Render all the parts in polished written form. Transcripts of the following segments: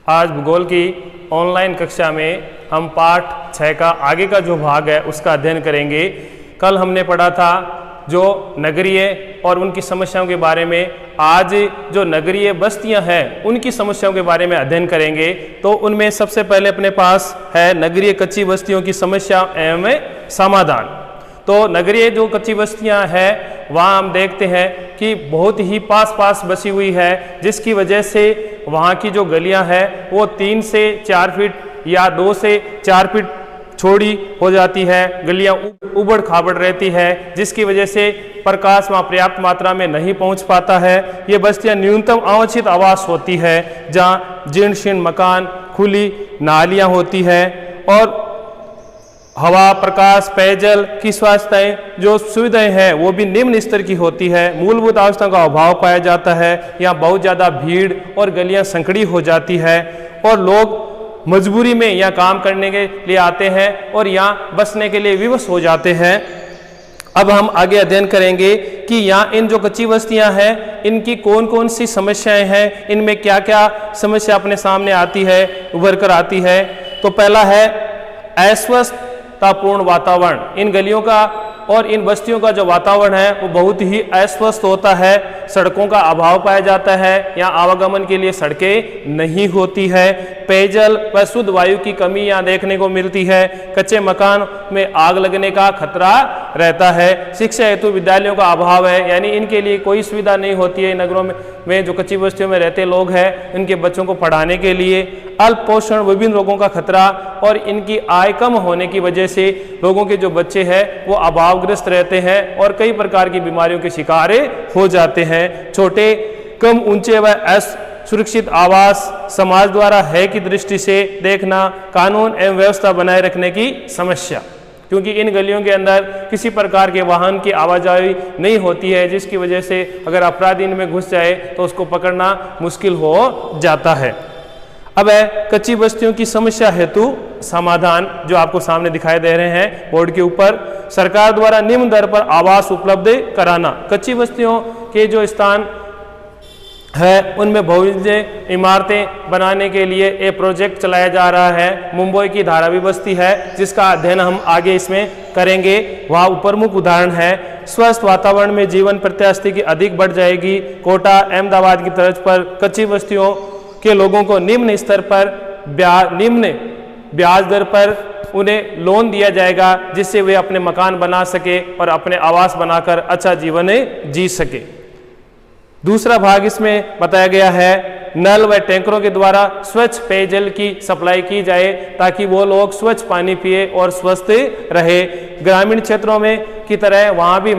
आज भूगोल की ऑनलाइन कक्षा में हम पाठ 6 का आगे का जो भाग है उसका अध्ययन करेंगे। कल हमने पढ़ा था जो नगरीय और उनकी समस्याओं के बारे में। आज जो नगरीय बस्तियां हैं उनकी समस्याओं के बारे में अध्ययन करेंगे। तो उनमें सबसे पहले अपने पास है नगरीय कच्ची बस्तियों की समस्या एवं समाधान। तो नगरीय जो कच्ची बस्तियां हैं वहाँ हम देखते हैं कि बहुत ही पास पास बसी हुई है, जिसकी वजह से वहाँ की जो गलियां हैं वो 3 से 4 फीट या 2 से 4 फीट छोड़ी हो जाती है। गलियां उबड़ खाबड़ रहती है, जिसकी वजह से प्रकाश वहाँ पर्याप्त मात्रा में नहीं पहुँच पाता है। ये बस्तियां न्यूनतम आवासित आवास होती है, जहाँ जीर्ण शीर्ण मकान, खुली नालियाँ होती है और हवा, प्रकाश, पेयजल की स्वास्थ्य जो सुविधाएं हैं वो भी निम्न स्तर की होती है। मूलभूत आवश्यकताओं का अभाव पाया जाता है। यहाँ बहुत ज़्यादा भीड़ और गलियां संकड़ी हो जाती है और लोग मजबूरी में यहाँ काम करने के लिए आते हैं और यहाँ बसने के लिए विवश हो जाते हैं। अब हम आगे अध्ययन करेंगे कि यहाँ इन जो कच्ची बस्तियाँ हैं इनकी कौन कौन सी समस्याएं हैं, इनमें क्या क्या समस्या अपने सामने आती है, उभर कर आती है। तो पहला है अस्वस्थतापूर्ण वातावरण। इन गलियों का और इन बस्तियों का जो वातावरण है वो बहुत ही अस्वस्थ होता है। सड़कों का अभाव पाया जाता है, यहाँ आवागमन के लिए सड़कें नहीं होती है। पेयजल व शुद्ध वायु की कमी यहाँ देखने को मिलती है। कच्चे मकान में आग लगने का खतरा रहता है। शिक्षा हेतु विद्यालयों का अभाव है, यानी इनके लिए कोई सुविधा नहीं होती है। नगरों में जो कच्ची बस्तियों में रहते लोग हैं इनके बच्चों को पढ़ाने के लिए। अल्प पोषण, विभिन्न रोगों का खतरा और इनकी आय कम होने की वजह से लोगों के जो बच्चे हैं वो अभावग्रस्त रहते हैं और कई प्रकार की बीमारियों के शिकार हो जाते हैं। छोटे, कम ऊंचे व असुरक्षित आवास समाज द्वारा है की दृष्टि से देखना। कानून एवं व्यवस्था बनाए रखने की समस्या, क्योंकि इन गलियों के अंदर किसी प्रकार के वाहन की आवाजाही नहीं होती है, जिसकी वजह से अगर अपराधी इनमें घुस जाए तो उसको पकड़ना मुश्किल हो जाता है। अब है कच्ची बस्तियों की समस्या हेतु समाधान, जो आपको सामने दिखाई दे रहे हैं बोर्ड के ऊपर। सरकार द्वारा निम्न दर पर आवास उपलब्ध कराना। कच्ची बस्तियों के जो स्थान है उनमें बहुमंजिले इमारतें बनाने के लिए एक प्रोजेक्ट चलाया जा रहा है। मुंबई की धारावी बस्ती है जिसका अध्ययन हम आगे इसमें करेंगे। वहाँ प्रमुख उदाहरण है। स्वस्थ वातावरण में जीवन प्रत्याशा की अधिक बढ़ जाएगी। कोटा, अहमदाबाद की तर्ज पर कच्ची बस्तियों के लोगों को निम्न स्तर पर निम्न ब्याज दर पर उन्हें लोन दिया जाएगा, जिससे वे अपने मकान बना सके और अपने आवास बनाकर अच्छा जीवन जी सके। दूसरा भाग इसमें बताया गया है नल व टैंकरों के द्वारा स्वच्छ पेयजल की सप्लाई की जाए ताकि वो लोग स्वच्छ पानी पिए और स्वस्थ रहे। ग्रामीण क्षेत्रों में की तरह वहाँ भी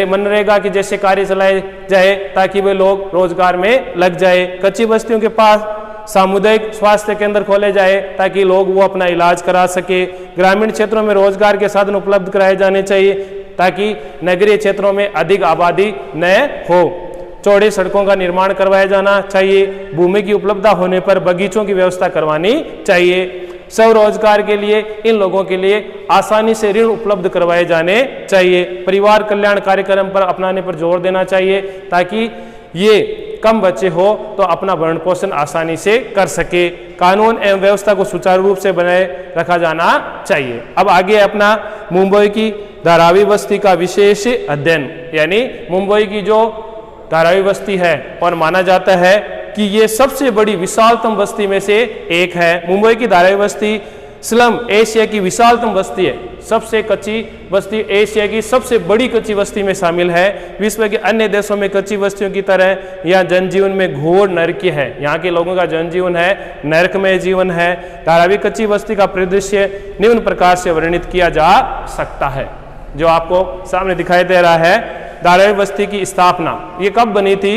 मनरेगा के जैसे कार्य चलाए जाए ताकि वे लोग रोजगार में लग जाए। कच्ची बस्तियों के पास सामुदायिक स्वास्थ्य केंद्र खोले जाए ताकि लोग वो अपना इलाज करा सके। ग्रामीण क्षेत्रों में रोजगार के साधन उपलब्ध कराए जाने चाहिए ताकि नगरीय क्षेत्रों में अधिक आबादी न हो। चौड़े सड़कों का निर्माण करवाया जाना चाहिए। भूमि की उपलब्धता होने पर बगीचों की व्यवस्था करवानी चाहिए। स्वरोजगार के लिए इन लोगों के लिए आसानी से ऋण उपलब्ध करवाए जाने चाहिए। परिवार कल्याण कार्यक्रम पर अपनाने पर जोर देना चाहिए ताकि ये कम बच्चे हो तो अपना भरण पोषण आसानी से कर सके। कानून एवं व्यवस्था को सुचारू रूप से बनाए रखा जाना चाहिए। अब आगे अपना मुंबई की धारावी बस्ती का विशेष अध्ययन, यानी मुंबई की जो धारावी बस्ती है और माना जाता है कि ये सबसे बड़ी विशालतम बस्ती में से एक है। मुंबई की धारावी बस्ती स्लम एशिया की विशालतम बस्ती है। सबसे कच्ची बस्ती एशिया की सबसे बड़ी कच्ची बस्ती में शामिल है। विश्व के अन्य देशों में कच्ची बस्तियों की तरह यहाँ जनजीवन में घोर नरक है। यहाँ के लोगों का जनजीवन है नरकमय जीवन है। धारावी कच्ची बस्ती का परिदृश्य निम्न प्रकार से वर्णित किया जा सकता है, जो आपको सामने दिखाई दे रहा है। धारावी बस्ती की स्थापना ये कब बनी थी?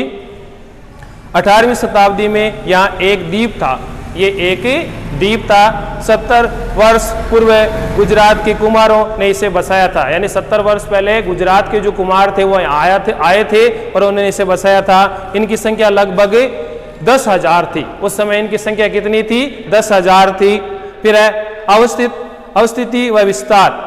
18वीं शताब्दी में यहाँ एक द्वीप था। ये एक द्वीप था। 70 वर्ष पूर्व गुजरात के कुमारों ने इसे बसाया था, यानी 70 वर्ष पहले गुजरात के जो कुमार थे वो आए थे और उन्होंने इसे बसाया था। इनकी संख्या लगभग 10,000 थी। उस समय इनकी संख्या कितनी थी? 10,000 थी। फिर अवस्थिति व विस्तार।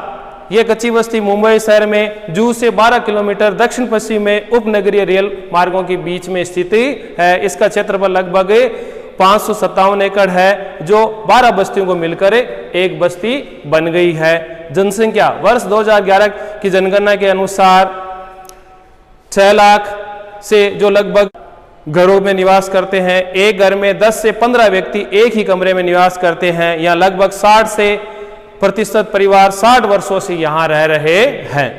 ये कच्ची बस्ती मुंबई शहर में जूहू से 12 किलोमीटर दक्षिण पश्चिम में उपनगरीय रेल मार्गों के बीच में स्थित है। इसका क्षेत्रफल लगभग 557 एकड़ है, जो 12 बस्तियों को मिलकर एक बस्ती बन गई है। जनसंख्या वर्ष 2011 की जनगणना के अनुसार 6 लाख से जो लगभग घरों में निवास करते हैं, एक घर में 10 से 15 व्यक्ति एक ही कमरे में निवास करते हैं, या लगभग 60% परिवार 60 वर्षों से यहाँ रह रहे हैं।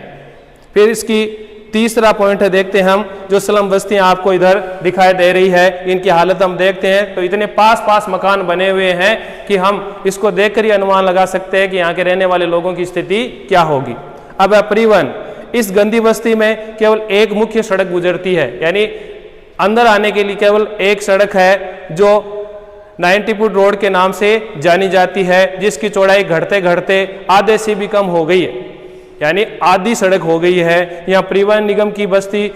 फिर इसकी तीसरा पॉइंट है, देखते हैं हम, जो स्लम बस्तियां आपको इधर दिखाई दे रही है, इनकी हालत हम देखते हैं तो इतने पास पास मकान बने हुए हैं कि हम इसको देखकर ही अनुमान लगा सकते हैं कि यहाँ के रहने वाले लोगों की स्थिति क्या होगी। अब परिवहन, इस गंदी बस्ती में केवल एक मुख्य सड़क गुजरती है, यानी अंदर आने के लिए केवल एक सड़क है जो 90 फुट रोड के नाम से जानी जाती है, जिसकी चौड़ाई घटते घटते आधे से भी कम हो गई है, यानी आधी सड़क हो गई है। यहाँ परिवहन निगम की बस्ती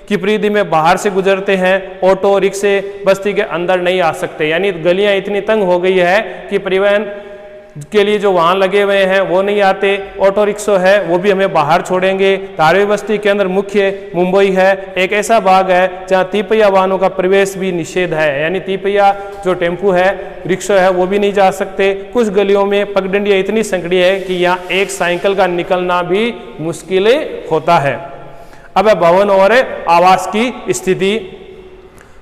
की परिधि में बाहर से गुजरते हैं ऑटो रिक्शे बस्ती के अंदर नहीं आ सकते, यानी गलियां इतनी तंग हो गई है कि परिवहन के लिए जो वाहन लगे हुए हैं वो नहीं आते, ऑटो रिक्शा है वो भी हमें बाहर छोड़ेंगे। धारावी बस्ती के अंदर मुख्य मुंबई है, एक ऐसा भाग है जहाँ तीपहिया वाहनों का प्रवेश भी निषेध है, यानी तीपहिया जो टेम्पू है, रिक्शा है, वो भी नहीं जा सकते। कुछ गलियों में पगडंडियाँ इतनी संकड़ी है कि यहाँ एक साइकिल का निकलना भी मुश्किल होता है। अब भवन और आवास की स्थिति,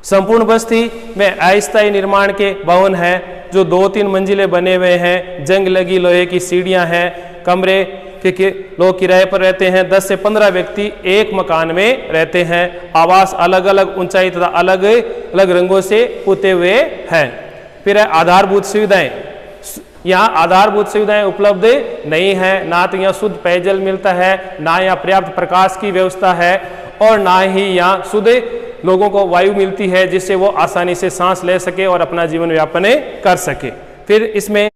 संपूर्ण बस्ती में अस्थायी निर्माण के भवन हैं जो 2-3 मंजिले बने हुए हैं, जंग लगी लोहे की सीढ़ियां हैं, कमरे के लोग किराए पर रहते हैं, 10 से 15 व्यक्ति एक मकान में रहते हैं। आवास अलग अलग ऊंचाई तथा अलग अलग रंगों से पुते हुए हैं। फिर है आधारभूत सुविधाएं, यहाँ आधारभूत सुविधाएं उपलब्ध नहीं है, ना तो यहाँ शुद्ध पेयजल मिलता है, ना यहाँ पर्याप्त प्रकाश की व्यवस्था है, और ना ही यहाँ शुद्ध लोगों को वायु मिलती है जिससे वो आसानी से सांस ले सके और अपना जीवन यापन कर सके। फिर इसमें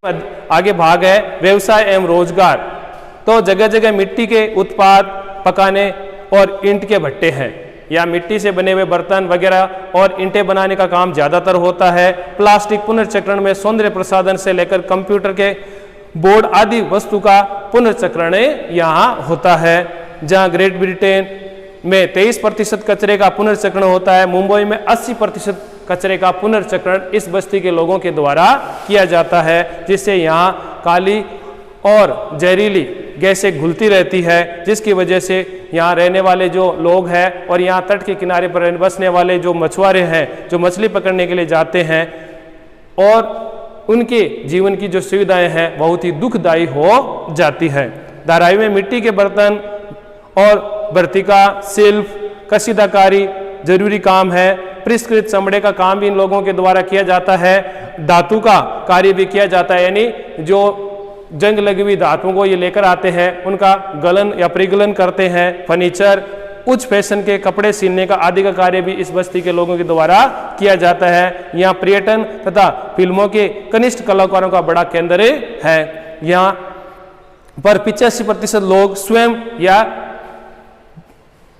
आगे भाग है व्यवसाय एवं रोजगार, तो जगह जगह मिट्टी के उत्पाद पकाने और ईंट के भट्टे हैं, या मिट्टी से बने हुए बर्तन वगैरह और ईंटें बनाने का काम ज़्यादातर होता है। प्लास्टिक पुनर्चक्रण में सौंदर्य प्रसाधन से लेकर कंप्यूटर के बोर्ड आदि वस्तु का पुनर्चक्रण यहाँ होता है। जहाँ ग्रेट ब्रिटेन में 23% कचरे का पुनर्चक्रण होता है, मुंबई में 80% कचरे का पुनर्चक्रण इस बस्ती के लोगों के द्वारा किया जाता है, जिससे यहाँ काली और जहरीली गैसें घुलती रहती है, जिसकी वजह से यहाँ रहने वाले जो लोग हैं और यहाँ तट के किनारे पर बसने वाले जो मछुआरे हैं, जो मछली पकड़ने के लिए जाते हैं, और उनके जीवन की जो सुविधाएं हैं बहुत ही दुखदायी हो जाती है। धारावी में मिट्टी के बर्तन और भर्तिका, शिल्प, कशीदाकारी जरूरी काम है। परिष्कृत चमड़े का काम भी इन लोगों के द्वारा किया जाता है। धातु का कार्य भी किया जाता है, यानी जो जंग लगी हुई धातुओं को ये लेकर आते हैं, उनका गलन या परिगलन करते हैं। फर्नीचर, उच्च फैशन के कपड़े सीलने का आदि का कार्य भी इस बस्ती के लोगों के द्वारा किया जाता है। यहाँ पर्यटन तथा फिल्मों के कनिष्ठ कलाकारों का बड़ा केंद्र है। यहाँ पर 85% लोग स्वयं या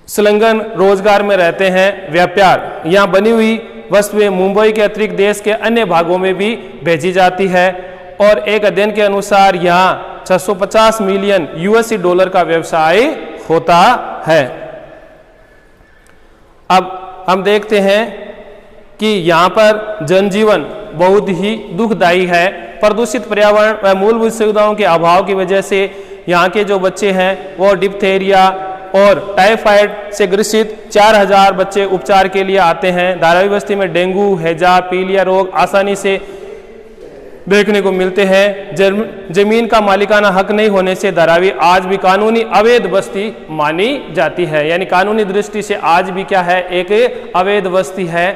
संलग्न रोजगार में रहते हैं। व्यापार, यहाँ बनी हुई वस्तुएं मुंबई के अतिरिक्त देश के अन्य भागों में भी भेजी जाती है, और एक अध्ययन के अनुसार यहाँ 650 मिलियन यूएसडी डॉलर का व्यवसाय होता है। अब हम देखते हैं कि यहाँ पर जनजीवन बहुत ही दुखदायी है। प्रदूषित पर्यावरण व मूलभूत सुविधाओं के अभाव की वजह से यहाँ के जो बच्चे हैं वो डिप्थेरिया और टाइफाइड से ग्रसित 4000 बच्चे उपचार के लिए आते हैं। धारावी बस्ती में डेंगू, हैजा, पीलिया रोग आसानी से देखने को मिलते हैं। जमीन का मालिकाना हक नहीं होने से धारावी आज भी कानूनी अवैध बस्ती मानी जाती है, यानी कानूनी दृष्टि से आज भी क्या है, एक अवैध बस्ती है।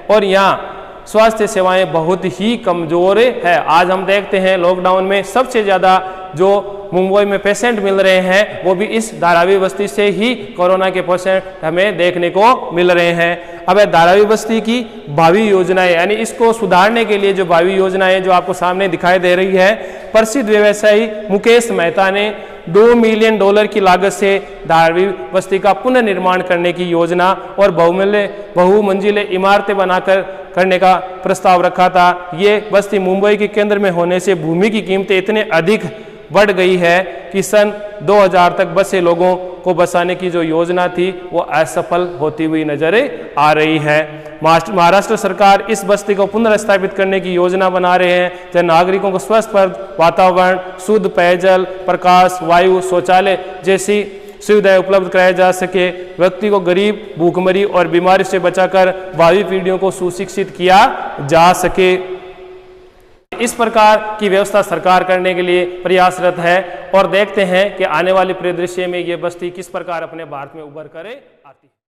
और यहाँ स्वास्थ्य सेवाएं बहुत ही कमजोर है। आज हम देखते हैं लॉकडाउन में सबसे ज़्यादा जो मुंबई में पेशेंट मिल रहे हैं वो भी इस धारावी बस्ती से ही कोरोना के पेशेंट हमें देखने को मिल रहे हैं। अब धारावी बस्ती की भावी योजनाएं, यानी इसको सुधारने के लिए जो भावी योजनाएं जो आपको सामने दिखाई दे रही है, प्रसिद्ध व्यवसायी मुकेश मेहता ने $2 मिलियन की लागत से धारावी बस्ती का पुनर्निर्माण करने की योजना और बहुमंजिले इमारतें बनाकर करने का प्रस्ताव रखा था। ये बस्ती मुंबई के केंद्र में होने से भूमि की कीमतें इतने अधिक बढ़ गई है कि सन 2000 तक बसे लोगों को बसाने की जो योजना थी वो असफल होती हुई नजर आ रही है। महाराष्ट्र सरकार इस बस्ती को पुनर्स्थापित करने की योजना बना रहे हैं, जहाँ नागरिकों को स्वस्थ वातावरण, शुद्ध पेयजल, प्रकाश, वायु, शौचालय जैसी सुविधाएं उपलब्ध कराया जा सके, व्यक्ति को गरीब, भूखमरी और बीमारी से बचाकर भावी पीढ़ियों को सुशिक्षित किया जा सके। इस प्रकार की व्यवस्था सरकार करने के लिए प्रयासरत है और देखते हैं कि आने वाले परिदृश्य में ये बस्ती किस प्रकार अपने भारत में उभर कर आती है।